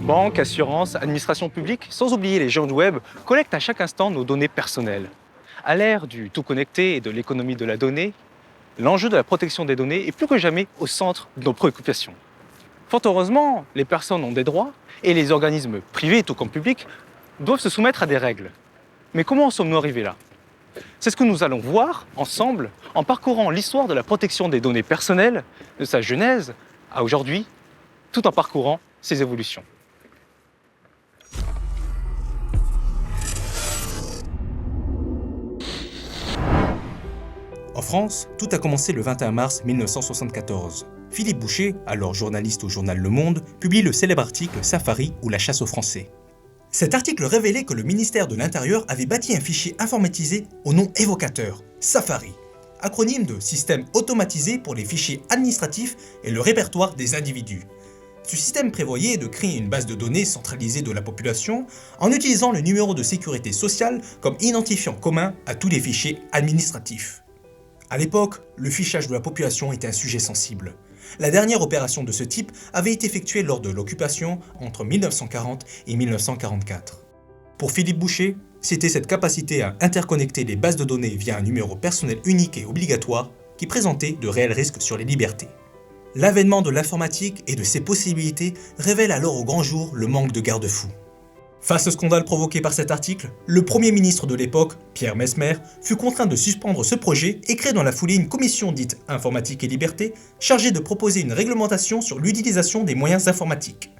Banques, assurances, administration publique, sans oublier les géants du web, collectent à chaque instant nos données personnelles. À l'ère du tout connecté et de l'économie de la donnée, l'enjeu de la protection des données est plus que jamais au centre de nos préoccupations. Fort heureusement, les personnes ont des droits et les organismes privés, tout comme publics, doivent se soumettre à des règles. Mais comment en sommes-nous arrivés là? C'est ce que nous allons voir ensemble en parcourant l'histoire de la protection des données personnelles, de sa genèse à aujourd'hui, tout en parcourant ses évolutions. En France, tout a commencé le 21 mars 1974. Philippe Boucher, alors journaliste au journal Le Monde, publie le célèbre article Safari ou la chasse aux Français. Cet article révélait que le ministère de l'Intérieur avait bâti un fichier informatisé au nom évocateur, Safari, acronyme de Système automatisé pour les fichiers administratifs et le répertoire des individus. Ce système prévoyait de créer une base de données centralisée de la population en utilisant le numéro de sécurité sociale comme identifiant commun à tous les fichiers administratifs. À l'époque, le fichage de la population était un sujet sensible. La dernière opération de ce type avait été effectuée lors de l'occupation entre 1940 et 1944. Pour Philippe Boucher, c'était cette capacité à interconnecter les bases de données via un numéro personnel unique et obligatoire qui présentait de réels risques sur les libertés. L'avènement de l'informatique et de ses possibilités révèle alors au grand jour le manque de garde-fous. Face au scandale provoqué par cet article, le Premier ministre de l'époque, Pierre Messmer, fut contraint de suspendre ce projet et créer dans la foulée une commission dite Informatique et Liberté, chargée de proposer une réglementation sur l'utilisation des moyens informatiques.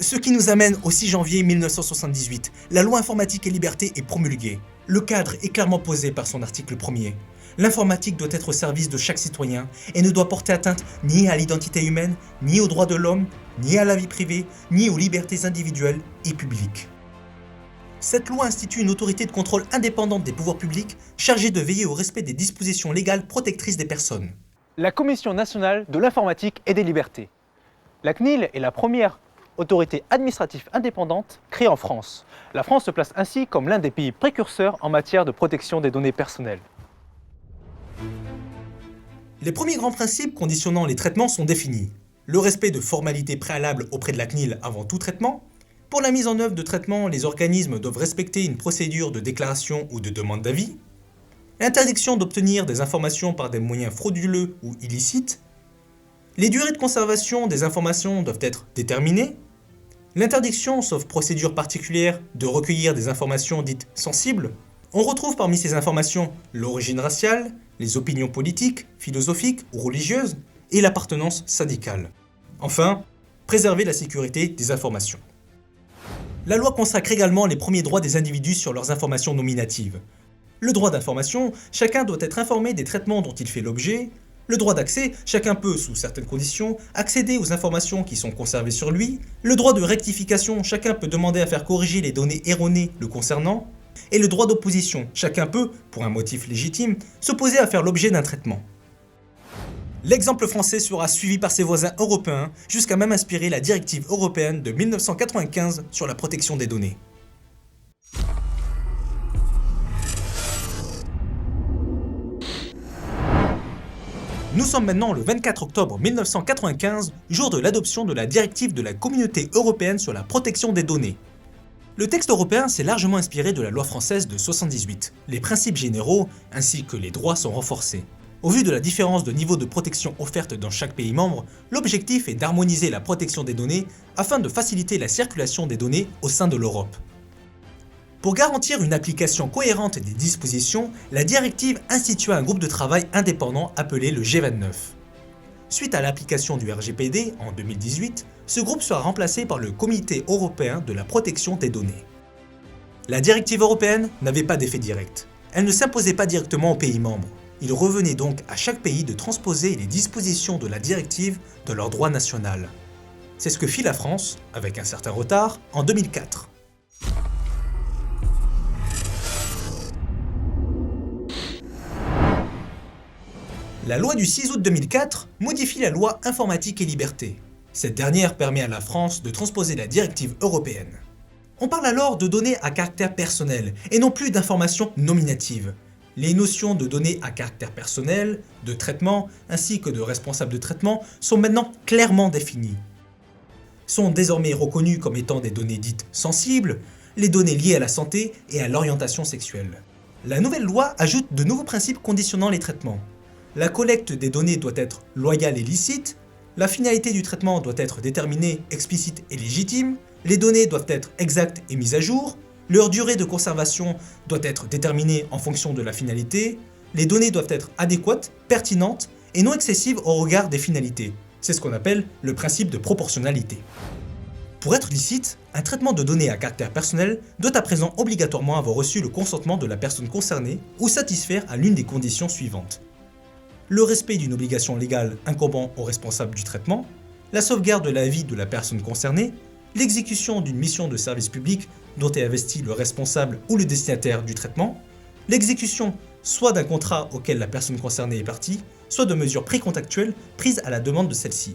Ce qui nous amène au 6 janvier 1978. La loi Informatique et Liberté est promulguée. Le cadre est clairement posé par son article 1er. L'informatique doit être au service de chaque citoyen et ne doit porter atteinte ni à l'identité humaine, ni aux droits de l'homme, ni à la vie privée, ni aux libertés individuelles et publiques. Cette loi institue une autorité de contrôle indépendante des pouvoirs publics chargée de veiller au respect des dispositions légales protectrices des personnes. La Commission nationale de l'informatique et des libertés. La CNIL est la première autorité administrative indépendante créée en France. La France se place ainsi comme l'un des pays précurseurs en matière de protection des données personnelles. Les premiers grands principes conditionnant les traitements sont définis. Le respect de formalités préalables auprès de la CNIL avant tout traitement. Pour la mise en œuvre de traitements, les organismes doivent respecter une procédure de déclaration ou de demande d'avis. L'interdiction d'obtenir des informations par des moyens frauduleux ou illicites. Les durées de conservation des informations doivent être déterminées. L'interdiction, sauf procédure particulière, de recueillir des informations dites sensibles. On retrouve parmi ces informations l'origine raciale, les opinions politiques, philosophiques ou religieuses, et l'appartenance syndicale. Enfin, préserver la sécurité des informations. La loi consacre également les premiers droits des individus sur leurs informations nominatives. Le droit d'information, chacun doit être informé des traitements dont il fait l'objet. Le droit d'accès, chacun peut, sous certaines conditions, accéder aux informations qui sont conservées sur lui. Le droit de rectification, chacun peut demander à faire corriger les données erronées le concernant. Et le droit d'opposition, chacun peut, pour un motif légitime, s'opposer à faire l'objet d'un traitement. L'exemple français sera suivi par ses voisins européens, jusqu'à même inspirer la directive européenne de 1995 sur la protection des données. Nous sommes maintenant le 24 octobre 1995, jour de l'adoption de la directive de la Communauté européenne sur la protection des données. Le texte européen s'est largement inspiré de la loi française de 1978. Les principes généraux ainsi que les droits sont renforcés. Au vu de la différence de niveau de protection offerte dans chaque pays membre, l'objectif est d'harmoniser la protection des données afin de faciliter la circulation des données au sein de l'Europe. Pour garantir une application cohérente des dispositions, la directive institua un groupe de travail indépendant appelé le G29. Suite à l'application du RGPD en 2018, ce groupe sera remplacé par le Comité européen de la protection des données. La directive européenne n'avait pas d'effet direct. Elle ne s'imposait pas directement aux pays membres. Il revenait donc à chaque pays de transposer les dispositions de la directive dans leur droit national. C'est ce que fit la France, avec un certain retard, en 2004. La loi du 6 août 2004 modifie la loi informatique et liberté. Cette dernière permet à la France de transposer la directive européenne. On parle alors de données à caractère personnel et non plus d'informations nominatives. Les notions de données à caractère personnel, de traitement ainsi que de responsable de traitement sont maintenant clairement définies. Sont désormais reconnues comme étant des données dites sensibles, les données liées à la santé et à l'orientation sexuelle. La nouvelle loi ajoute de nouveaux principes conditionnant les traitements. La collecte des données doit être loyale et licite, la finalité du traitement doit être déterminée, explicite et légitime, les données doivent être exactes et mises à jour, leur durée de conservation doit être déterminée en fonction de la finalité, les données doivent être adéquates, pertinentes et non excessives au regard des finalités. C'est ce qu'on appelle le principe de proportionnalité. Pour être licite, un traitement de données à caractère personnel doit à présent obligatoirement avoir reçu le consentement de la personne concernée ou satisfaire à l'une des conditions suivantes. Le respect d'une obligation légale incombant au responsable du traitement, la sauvegarde de la vie de la personne concernée, l'exécution d'une mission de service public dont est investi le responsable ou le destinataire du traitement, l'exécution soit d'un contrat auquel la personne concernée est partie, soit de mesures précontractuelles prises à la demande de celle-ci,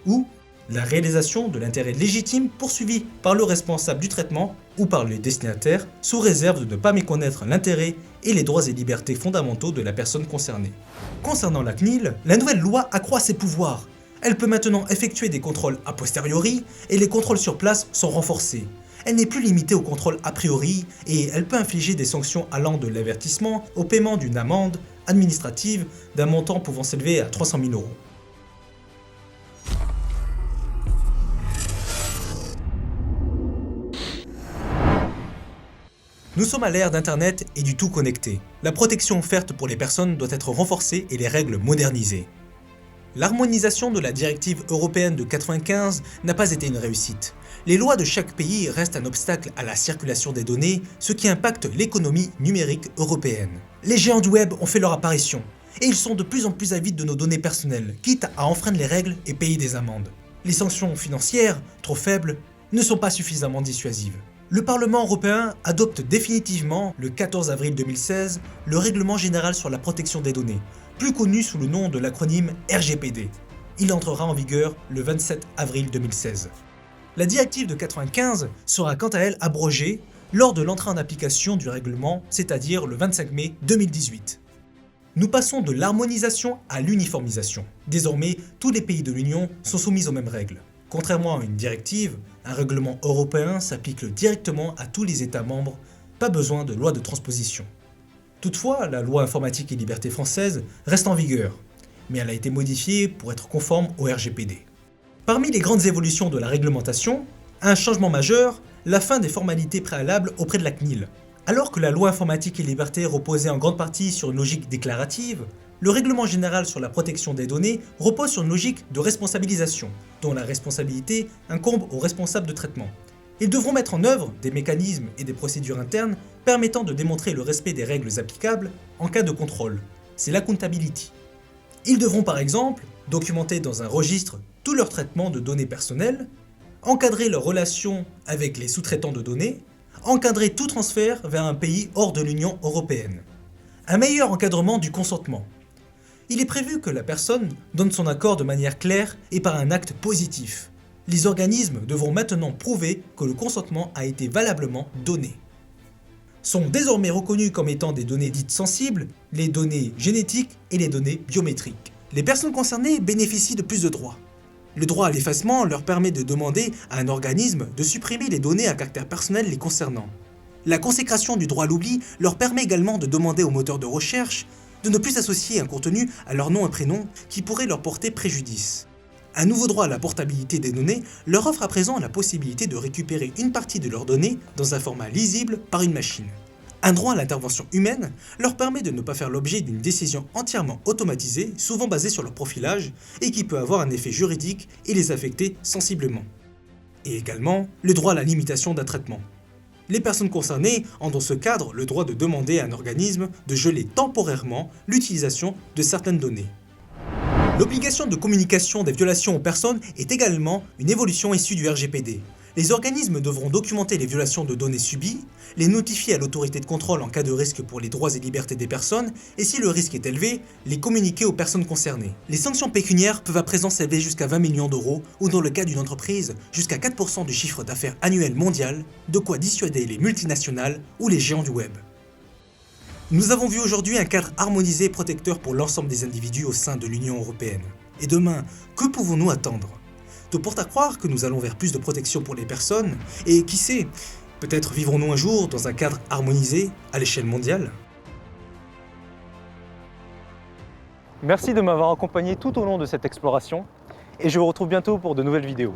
ou la réalisation de l'intérêt légitime poursuivi par le responsable du traitement ou par le destinataire sous réserve de ne pas méconnaître l'intérêt et les droits et libertés fondamentaux de la personne concernée. Concernant la CNIL, la nouvelle loi accroît ses pouvoirs. Elle peut maintenant effectuer des contrôles a posteriori et les contrôles sur place sont renforcés. Elle n'est plus limitée aux contrôles a priori et elle peut infliger des sanctions allant de l'avertissement au paiement d'une amende administrative d'un montant pouvant s'élever à 300 000 €. Nous sommes à l'ère d'Internet et du tout connecté. La protection offerte pour les personnes doit être renforcée et les règles modernisées. L'harmonisation de la directive européenne de 1995 n'a pas été une réussite. Les lois de chaque pays restent un obstacle à la circulation des données, ce qui impacte l'économie numérique européenne. Les géants du web ont fait leur apparition, et ils sont de plus en plus avides de nos données personnelles, quitte à enfreindre les règles et payer des amendes. Les sanctions financières, trop faibles, ne sont pas suffisamment dissuasives. Le Parlement européen adopte définitivement, le 14 avril 2016, le Règlement général sur la protection des données, plus connu sous le nom de l'acronyme RGPD. Il entrera en vigueur le 27 avril 2016. La directive de 1995 sera quant à elle abrogée lors de l'entrée en application du règlement, c'est-à-dire le 25 mai 2018. Nous passons de l'harmonisation à l'uniformisation. Désormais, tous les pays de l'Union sont soumis aux mêmes règles. Contrairement à une directive, un règlement européen s'applique directement à tous les États membres, pas besoin de loi de transposition. Toutefois, la loi informatique et liberté française reste en vigueur, mais elle a été modifiée pour être conforme au RGPD. Parmi les grandes évolutions de la réglementation, un changement majeur, la fin des formalités préalables auprès de la CNIL. Alors que la loi informatique et liberté reposait en grande partie sur une logique déclarative, le règlement général sur la protection des données repose sur une logique de responsabilisation, dont la responsabilité incombe aux responsables de traitement. Ils devront mettre en œuvre des mécanismes et des procédures internes permettant de démontrer le respect des règles applicables en cas de contrôle. C'est l'accountability. Ils devront par exemple documenter dans un registre tout leur traitement de données personnelles, encadrer leurs relations avec les sous-traitants de données, encadrer tout transfert vers un pays hors de l'Union européenne. Un meilleur encadrement du consentement. Il est prévu que la personne donne son accord de manière claire et par un acte positif. Les organismes devront maintenant prouver que le consentement a été valablement donné. Sont désormais reconnus comme étant des données dites sensibles, les données génétiques et les données biométriques. Les personnes concernées bénéficient de plus de droits. Le droit à l'effacement leur permet de demander à un organisme de supprimer les données à caractère personnel les concernant. La consécration du droit à l'oubli leur permet également de demander aux moteurs de recherche de ne plus associer un contenu à leur nom et prénom qui pourrait leur porter préjudice. Un nouveau droit à la portabilité des données leur offre à présent la possibilité de récupérer une partie de leurs données dans un format lisible par une machine. Un droit à l'intervention humaine leur permet de ne pas faire l'objet d'une décision entièrement automatisée, souvent basée sur leur profilage, et qui peut avoir un effet juridique et les affecter sensiblement. Et également, le droit à la limitation d'un traitement. Les personnes concernées ont dans ce cadre le droit de demander à un organisme de geler temporairement l'utilisation de certaines données. L'obligation de communication des violations aux personnes est également une évolution issue du RGPD. Les organismes devront documenter les violations de données subies, les notifier à l'autorité de contrôle en cas de risque pour les droits et libertés des personnes, et si le risque est élevé, les communiquer aux personnes concernées. Les sanctions pécuniaires peuvent à présent s'élever jusqu'à 20 millions d'euros, ou dans le cas d'une entreprise, jusqu'à 4% du chiffre d'affaires annuel mondial, de quoi dissuader les multinationales ou les géants du web. Nous avons vu aujourd'hui un cadre harmonisé et protecteur pour l'ensemble des individus au sein de l'Union européenne. Et demain, que pouvons-nous attendre ? Tout porte à croire que nous allons vers plus de protection pour les personnes, et qui sait, peut-être vivrons-nous un jour dans un cadre harmonisé à l'échelle mondiale. Merci de m'avoir accompagné tout au long de cette exploration et je vous retrouve bientôt pour de nouvelles vidéos.